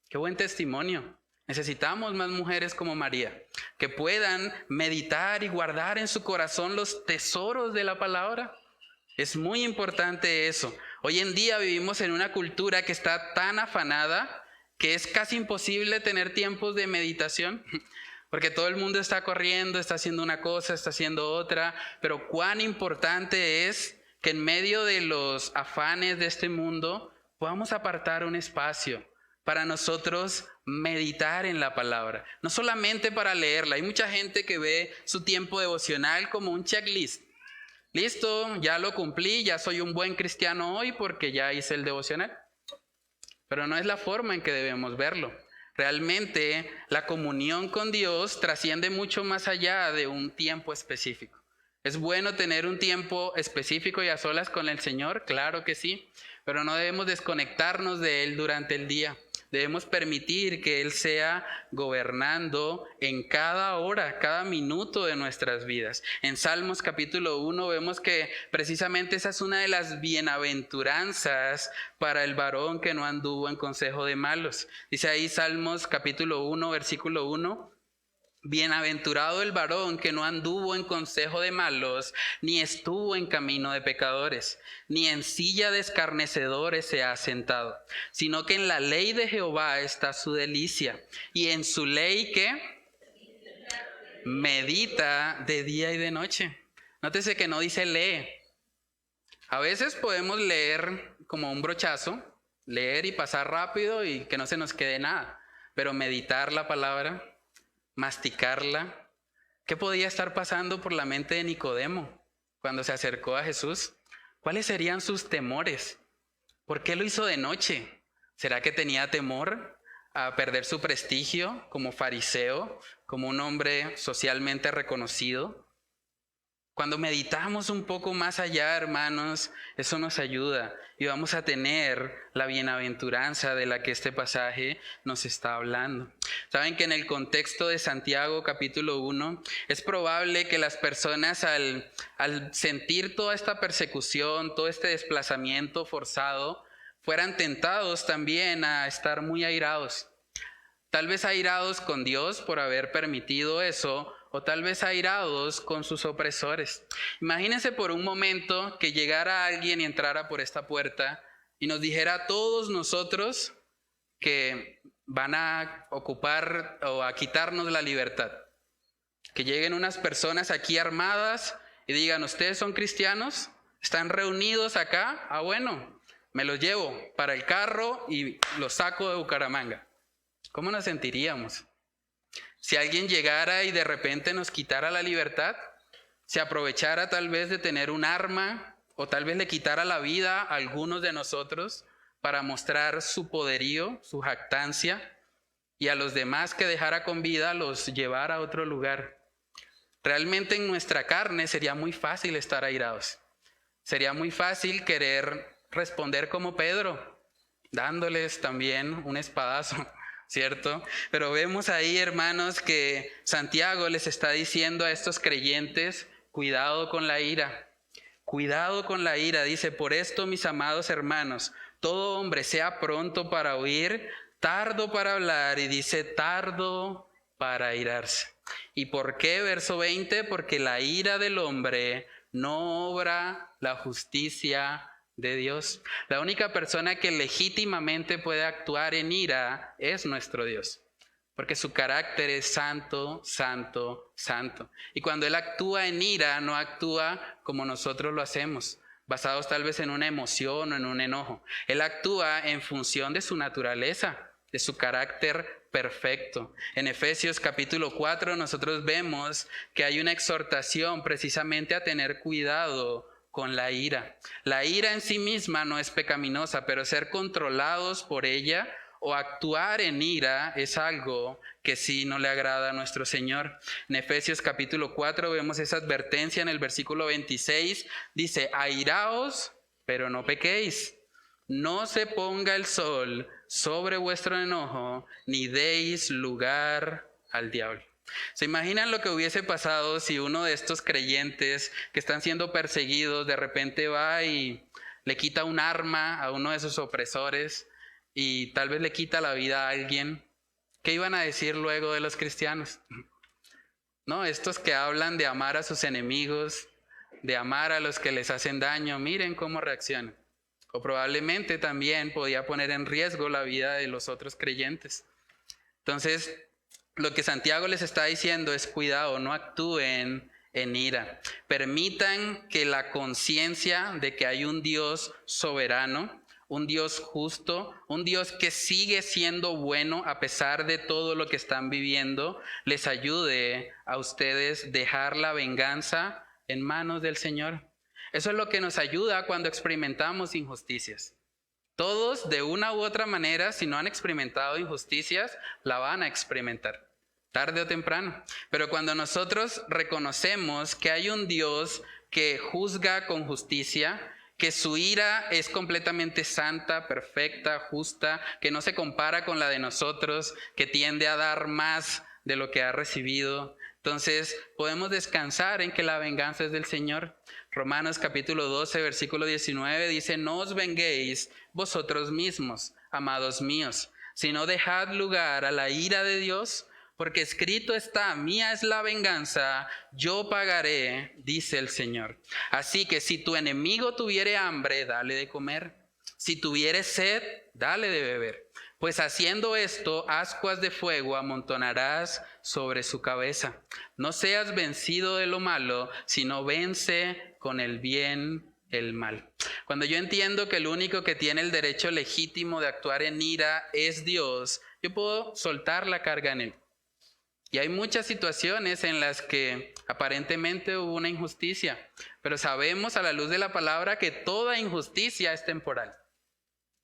¡Qué buen testimonio! Necesitamos más mujeres como María, que puedan meditar y guardar en su corazón los tesoros de la palabra. Es muy importante eso. Hoy en día vivimos en una cultura que está tan afanada que es casi imposible tener tiempos de meditación, porque todo el mundo está corriendo, está haciendo una cosa, está haciendo otra, pero cuán importante es que en medio de los afanes de este mundo podamos apartar un espacio para nosotros meditar en la palabra, no solamente para leerla. Hay mucha gente que ve su tiempo devocional como un checklist. Listo, ya lo cumplí, ya soy un buen cristiano hoy porque ya hice el devocional. Pero no es la forma en que debemos verlo. Realmente la comunión con Dios trasciende mucho más allá de un tiempo específico. ¿Es bueno tener un tiempo específico y a solas con el Señor? Claro que sí, pero no debemos desconectarnos de Él durante el día. Debemos permitir que Él sea gobernando en cada hora, cada minuto de nuestras vidas. En Salmos capítulo 1 vemos que precisamente esa es una de las bienaventuranzas para el varón que no anduvo en consejo de malos. Dice ahí Salmos capítulo 1, versículo 1. Bienaventurado el varón que no anduvo en consejo de malos, ni estuvo en camino de pecadores, ni en silla de escarnecedores se ha sentado, sino que en la ley de Jehová está su delicia, y en su ley que medita de día y de noche. Nótese que no dice lee. A veces podemos leer como un brochazo, leer y pasar rápido y que no se nos quede nada, pero meditar la palabra, masticarla. ¿Qué podía estar pasando por la mente de Nicodemo cuando se acercó a Jesús? ¿Cuáles serían sus temores? ¿Por qué lo hizo de noche? ¿Será que tenía temor a perder su prestigio como fariseo, como un hombre socialmente reconocido? Cuando meditamos un poco más allá, hermanos, eso nos ayuda y vamos a tener la bienaventuranza de la que este pasaje nos está hablando. Saben que en el contexto de Santiago capítulo 1 es probable que las personas al sentir toda esta persecución, todo este desplazamiento forzado, fueran tentados también a estar muy airados. Tal vez airados con Dios por haber permitido eso, o tal vez airados con sus opresores. Imagínense por un momento que llegara alguien y entrara por esta puerta y nos dijera a todos nosotros que van a ocupar o a quitarnos la libertad. Que lleguen unas personas aquí armadas y digan, ¿ustedes son cristianos? ¿Están reunidos acá? Ah, bueno, me los llevo para el carro y los saco de Bucaramanga. ¿Cómo nos sentiríamos? Si alguien llegara y de repente nos quitara la libertad, se aprovechara tal vez de tener un arma o tal vez le quitara la vida a algunos de nosotros para mostrar su poderío, su jactancia, y a los demás que dejara con vida los llevara a otro lugar. Realmente en nuestra carne sería muy fácil estar airados. Sería muy fácil querer responder como Pedro, dándoles también un espadazo, ¿cierto? Pero vemos ahí, hermanos, que Santiago les está diciendo a estos creyentes, cuidado con la ira. Cuidado con la ira, dice, por esto, mis amados hermanos, todo hombre sea pronto para oír, tardo para hablar, y dice tardo para airarse. ¿Y por qué? Verso 20, porque la ira del hombre no obra la justicia de Dios. La única persona que legítimamente puede actuar en ira es nuestro Dios, porque su carácter es santo, santo, santo. Y cuando Él actúa en ira, no actúa como nosotros lo hacemos, basados tal vez en una emoción o en un enojo. Él actúa en función de su naturaleza, de su carácter perfecto. En Efesios capítulo 4 nosotros vemos que hay una exhortación precisamente a tener cuidado con la ira. La ira en sí misma no es pecaminosa, pero ser controlados por ella o actuar en ira es algo que sí no le agrada a nuestro Señor. En Efesios capítulo 4 vemos esa advertencia en el versículo 26. Dice, airaos, pero no pequéis. No se ponga el sol sobre vuestro enojo, ni deis lugar al diablo. ¿Se imaginan lo que hubiese pasado si uno de estos creyentes que están siendo perseguidos de repente va y le quita un arma a uno de sus opresores y tal vez le quita la vida a alguien? ¿Qué iban a decir luego de los cristianos? No, estos que hablan de amar a sus enemigos, de amar a los que les hacen daño, miren cómo reaccionan. O probablemente también podía poner en riesgo la vida de los otros creyentes. Entonces, lo que Santiago les está diciendo es cuidado, no actúen en ira. Permitan que la conciencia de que hay un Dios soberano, un Dios justo, un Dios que sigue siendo bueno a pesar de todo lo que están viviendo, les ayude a ustedes dejar la venganza en manos del Señor. Eso es lo que nos ayuda cuando experimentamos injusticias. Todos, de una u otra manera, si no han experimentado injusticias, la van a experimentar, tarde o temprano. Pero cuando nosotros reconocemos que hay un Dios que juzga con justicia, que su ira es completamente santa, perfecta, justa, que no se compara con la de nosotros, que tiende a dar más de lo que ha recibido, entonces podemos descansar en que la venganza es del Señor. Romanos capítulo 12, versículo 19 dice: no os venguéis vosotros mismos, amados míos, sino dejad lugar a la ira de Dios, porque escrito está: mía es la venganza, yo pagaré, dice el Señor. Así que si tu enemigo tuviere hambre, dale de comer. Si tuviere sed, dale de beber. Pues haciendo esto, ascuas de fuego amontonarás sobre su cabeza. No seas vencido de lo malo, sino vence con el bien el mal. Cuando yo entiendo que el único que tiene el derecho legítimo de actuar en ira es Dios, yo puedo soltar la carga en él. Y hay muchas situaciones en las que aparentemente hubo una injusticia, pero sabemos a la luz de la palabra que toda injusticia es temporal.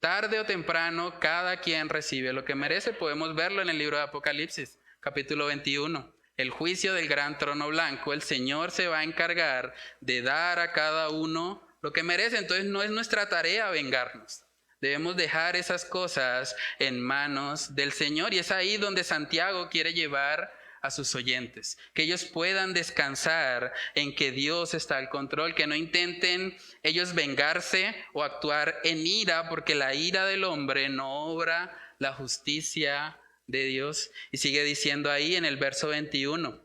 Tarde o temprano, cada quien recibe lo que merece. Podemos verlo en el libro de Apocalipsis, capítulo 21. El juicio del gran trono blanco, el Señor se va a encargar de dar a cada uno lo que merece. Entonces no es nuestra tarea vengarnos. Debemos dejar esas cosas en manos del Señor. Y es ahí donde Santiago quiere llevar a sus oyentes, que ellos puedan descansar en que Dios está al control, que no intenten ellos vengarse o actuar en ira, porque la ira del hombre no obra la justicia de Dios. Y sigue diciendo ahí en el verso 21: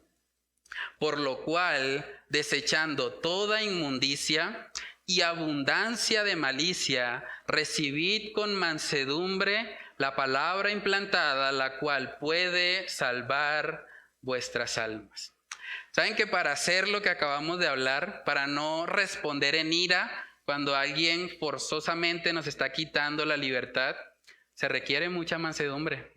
por lo cual, desechando toda inmundicia y abundancia de malicia, recibid con mansedumbre la palabra implantada, la cual puede salvar vuestras almas. ¿Saben que para hacer lo que acabamos de hablar, para no responder en ira cuando alguien forzosamente nos está quitando la libertad, se requiere mucha mansedumbre?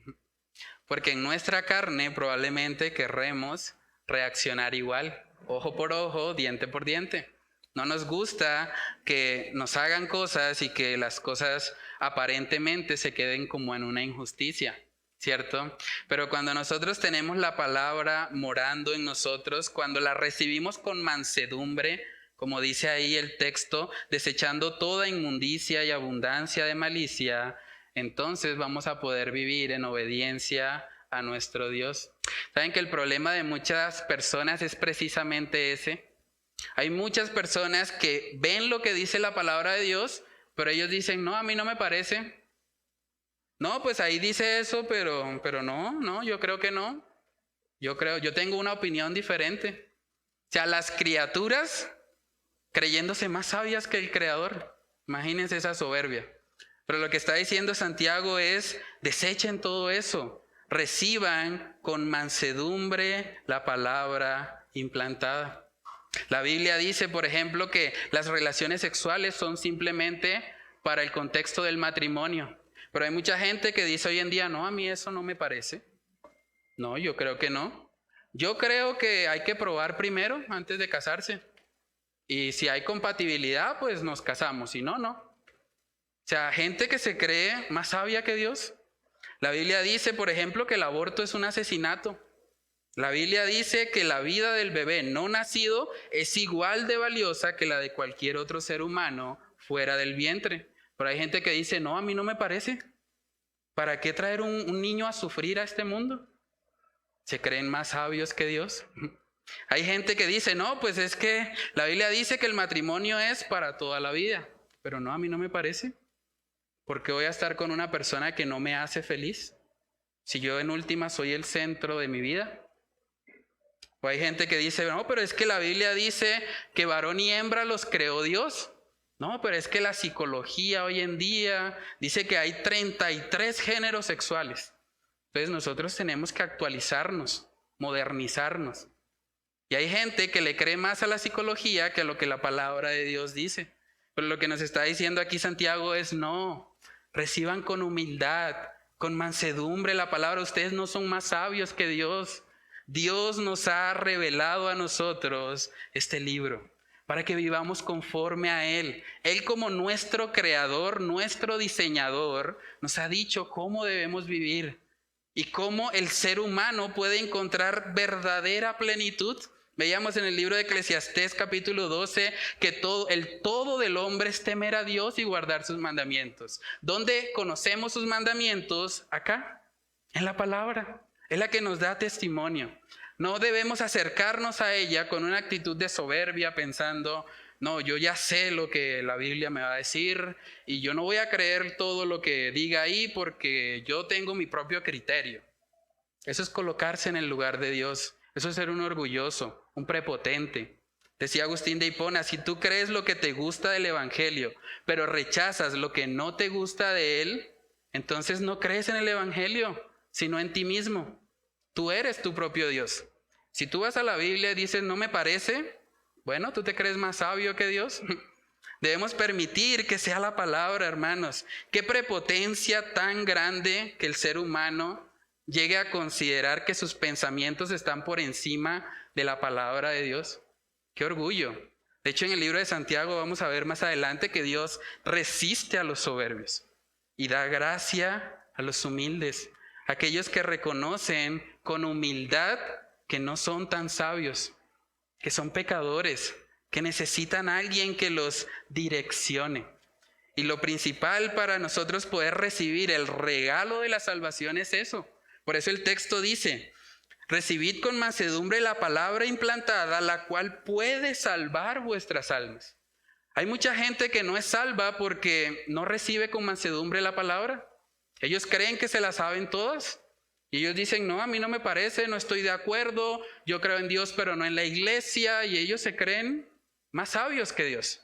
Porque en nuestra carne probablemente querremos reaccionar igual, ojo por ojo, diente por diente. No nos gusta que nos hagan cosas y que las cosas aparentemente se queden como en una injusticia, ¿cierto? Pero cuando nosotros tenemos la palabra morando en nosotros, cuando la recibimos con mansedumbre, como dice ahí el texto, desechando toda inmundicia y abundancia de malicia, entonces vamos a poder vivir en obediencia a nuestro Dios. ¿Saben que el problema de muchas personas es precisamente ese? Hay muchas personas que ven lo que dice la palabra de Dios, pero ellos dicen: no, a mí no me parece. No, pues ahí dice eso, pero no, yo creo que no. Yo tengo una opinión diferente. O sea, las criaturas creyéndose más sabias que el Creador. Imagínense esa soberbia. Pero lo que está diciendo Santiago es: desechen todo eso, reciban con mansedumbre la palabra implantada. La Biblia dice, por ejemplo, que las relaciones sexuales son simplemente para el contexto del matrimonio. Pero hay mucha gente que dice hoy en día: no, a mí eso no me parece. No, yo creo que no. Yo creo que hay que probar primero antes de casarse. Y si hay compatibilidad, pues nos casamos. Si no, no. O sea, gente que se cree más sabia que Dios. La Biblia dice, por ejemplo, que el aborto es un asesinato. La Biblia dice que la vida del bebé no nacido es igual de valiosa que la de cualquier otro ser humano fuera del vientre. Pero hay gente que dice: no, a mí no me parece. ¿Para qué traer un niño a sufrir a este mundo? ¿Se creen más sabios que Dios? Hay gente que dice: no, pues es que la Biblia dice que el matrimonio es para toda la vida. Pero no, a mí no me parece. ¿Por qué voy a estar con una persona que no me hace feliz? Si yo en última soy el centro de mi vida. O hay gente que dice: no, pero es que la Biblia dice que varón y hembra los creó Dios. No, pero es que la psicología hoy en día dice que hay 33 géneros sexuales. Entonces nosotros tenemos que actualizarnos, modernizarnos. Y hay gente que le cree más a la psicología que a lo que la palabra de Dios dice. Pero lo que nos está diciendo aquí Santiago es no, reciban con humildad, con mansedumbre la palabra. Ustedes no son más sabios que Dios. Dios nos ha revelado a nosotros este libro para que vivamos conforme a Él. Él como nuestro creador, nuestro diseñador, nos ha dicho cómo debemos vivir y cómo el ser humano puede encontrar verdadera plenitud. Veíamos en el libro de Eclesiastés capítulo 12 que el todo del hombre es temer a Dios y guardar sus mandamientos. ¿Dónde conocemos sus mandamientos? Acá, en la palabra. Es la que nos da testimonio. No debemos acercarnos a ella con una actitud de soberbia pensando, no, yo ya sé lo que la Biblia me va a decir y yo no voy a creer todo lo que diga ahí porque yo tengo mi propio criterio. Eso es colocarse en el lugar de Dios. Eso es ser un orgulloso, un prepotente. Decía Agustín de Hipona, si tú crees lo que te gusta del Evangelio, pero rechazas lo que no te gusta de él, entonces no crees en el Evangelio, sino en ti mismo. Tú eres tu propio Dios. Si tú vas a la Biblia y dices, no me parece, bueno, ¿tú te crees más sabio que Dios? Debemos permitir que sea la palabra, hermanos. Qué prepotencia tan grande que el ser humano llegue a considerar que sus pensamientos están por encima de la palabra de Dios. Qué orgullo. De hecho, en el libro de Santiago vamos a ver más adelante que Dios resiste a los soberbios y da gracia a los humildes, aquellos que reconocen con humildad que no son tan sabios, que son pecadores, que necesitan a alguien que los direccione. Y lo principal para nosotros poder recibir el regalo de la salvación es eso. Por eso el texto dice, recibid con mansedumbre la palabra implantada, la cual puede salvar vuestras almas. Hay mucha gente que no es salva porque no recibe con mansedumbre la palabra. Ellos creen que se la saben todas. Y ellos dicen, no, a mí no me parece, no estoy de acuerdo, yo creo en Dios pero no en la iglesia. Y ellos se creen más sabios que Dios.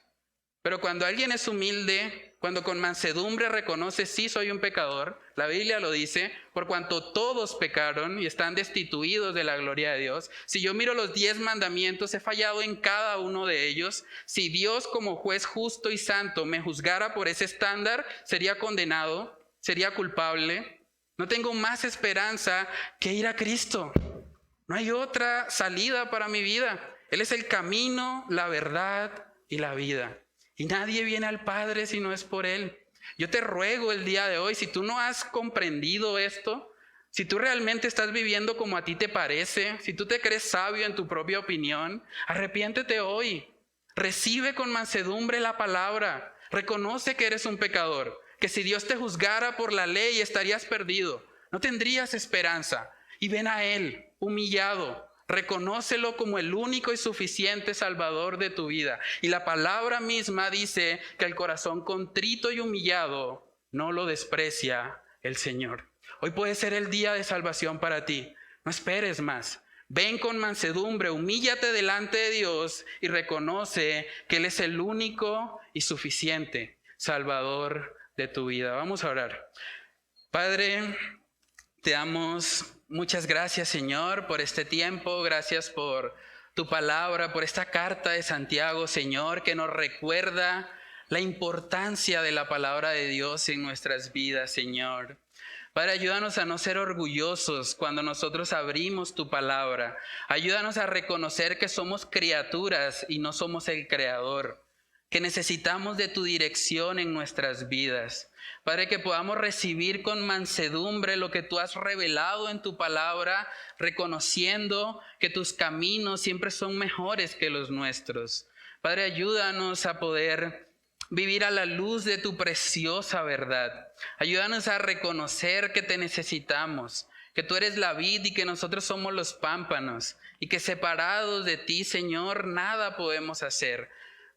Pero cuando alguien es humilde, cuando con mansedumbre reconoce, sí soy un pecador, la Biblia lo dice, por cuanto todos pecaron y están destituidos de la gloria de Dios. Si yo miro los 10 mandamientos, he fallado en cada uno de ellos. Si Dios como juez justo y santo me juzgara por ese estándar, sería condenado, sería culpable. No tengo más esperanza que ir a Cristo. No hay otra salida para mi vida. Él es el camino, la verdad y la vida. Y nadie viene al Padre si no es por Él. Yo te ruego el día de hoy, si tú no has comprendido esto, si tú realmente estás viviendo como a ti te parece, si tú te crees sabio en tu propia opinión, arrepiéntete hoy. Recibe con mansedumbre la palabra. Reconoce que eres un pecador, que si Dios te juzgara por la ley estarías perdido. No tendrías esperanza. Y ven a Él, humillado. Reconócelo como el único y suficiente Salvador de tu vida. Y la palabra misma dice que el corazón contrito y humillado no lo desprecia el Señor. Hoy puede ser el día de salvación para ti. No esperes más. Ven con mansedumbre, humíllate delante de Dios y reconoce que Él es el único y suficiente Salvador de tu vida. Vamos a orar. Padre, te damos muchas gracias, Señor, por este tiempo. Gracias por tu palabra, por esta carta de Santiago, Señor, que nos recuerda la importancia de la palabra de Dios en nuestras vidas, Señor. Padre, ayúdanos a no ser orgullosos cuando nosotros abrimos tu palabra. Ayúdanos a reconocer que somos criaturas y no somos el Creador, que necesitamos de tu dirección en nuestras vidas. Padre, que podamos recibir con mansedumbre lo que tú has revelado en tu palabra, reconociendo que tus caminos siempre son mejores que los nuestros. Padre, ayúdanos a poder vivir a la luz de tu preciosa verdad. Ayúdanos a reconocer que te necesitamos, que tú eres la vid y que nosotros somos los pámpanos, y que separados de ti, Señor, nada podemos hacer.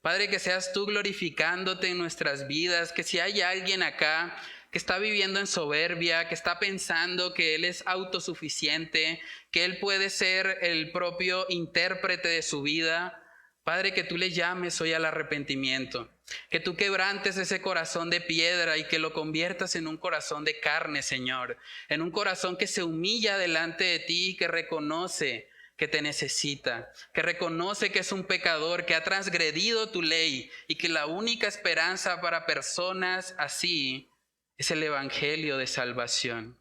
Padre, que seas tú glorificándote en nuestras vidas, que si hay alguien acá que está viviendo en soberbia, que está pensando que Él es autosuficiente, que Él puede ser el propio intérprete de su vida, Padre, que tú le llames hoy al arrepentimiento, que tú quebrantes ese corazón de piedra y que lo conviertas en un corazón de carne, Señor, en un corazón que se humilla delante de ti y que reconoce que te necesita, que reconoce que es un pecador, que ha transgredido tu ley y que la única esperanza para personas así es el evangelio de salvación.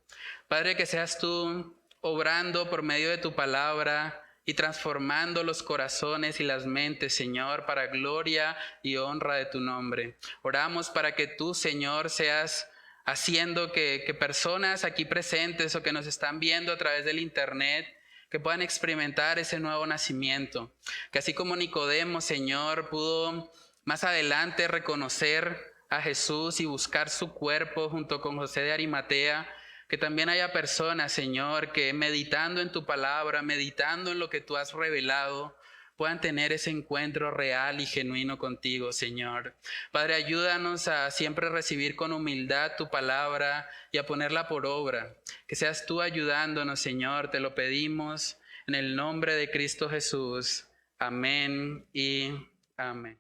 Padre, que seas tú obrando por medio de tu palabra y transformando los corazones y las mentes, Señor, para gloria y honra de tu nombre. Oramos para que tú, Señor, seas haciendo que personas aquí presentes o que nos están viendo a través del internet, que puedan experimentar ese nuevo nacimiento. Que así como Nicodemo, Señor, pudo más adelante reconocer a Jesús y buscar su cuerpo junto con José de Arimatea, que también haya personas, Señor, que meditando en tu palabra, meditando en lo que tú has revelado, puedan tener ese encuentro real y genuino contigo, Señor. Padre, ayúdanos a siempre recibir con humildad tu palabra y a ponerla por obra. Que seas tú ayudándonos, Señor, te lo pedimos en el nombre de Cristo Jesús. Amén y amén.